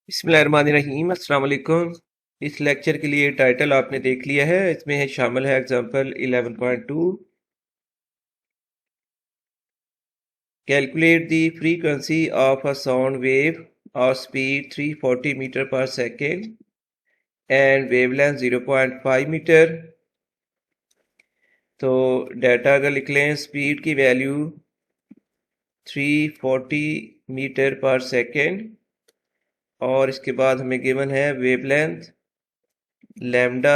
बिस्मिल्लाहिर्रहमानिर्रहीम अस्सलाम वालेकुम। इस लेक्चर के लिए टाइटल आपने देख लिया है, इसमें है शामिल है example 11.2। Calculate the frequency of a sound wave और स्पीड 340 मीटर पर सेकेंड एंड वेवलेंथ 0.5 मीटर। तो डाटा अगर लिख लें, स्पीड की वैल्यू 340 मीटर पर सेकेंड और इसके बाद हमें गिवन है वेवलेंथ लैम्डा,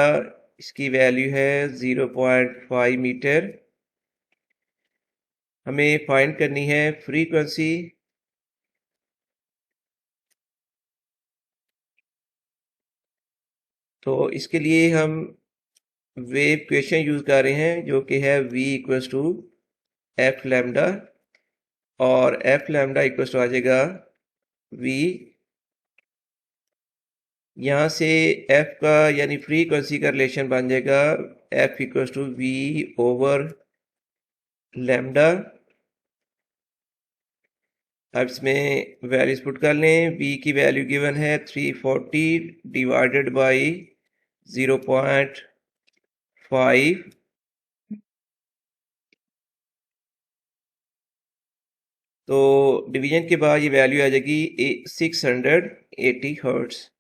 इसकी वैल्यू है 0.5 मीटर। हमें फाइंड करनी है फ्रीक्वेंसी। तो इसके लिए हम वेव इक्वेशन यूज कर रहे हैं जो कि है v equals to F lambda, और एफ लैम्डा इक्वल्स टू आ जाएगा v। यहाँ से f का यानी फ्रीक्वेंसी का रिलेशन बन जाएगा f equals to v over lambda. अब इसमें वैल्यूज पुट कर लें। v की वैल्यू गिवन है 340 डिवाइडेड बाई 0.5। तो डिवीजन के बाद ये वैल्यू आ जाएगी 680 हर्ट्स।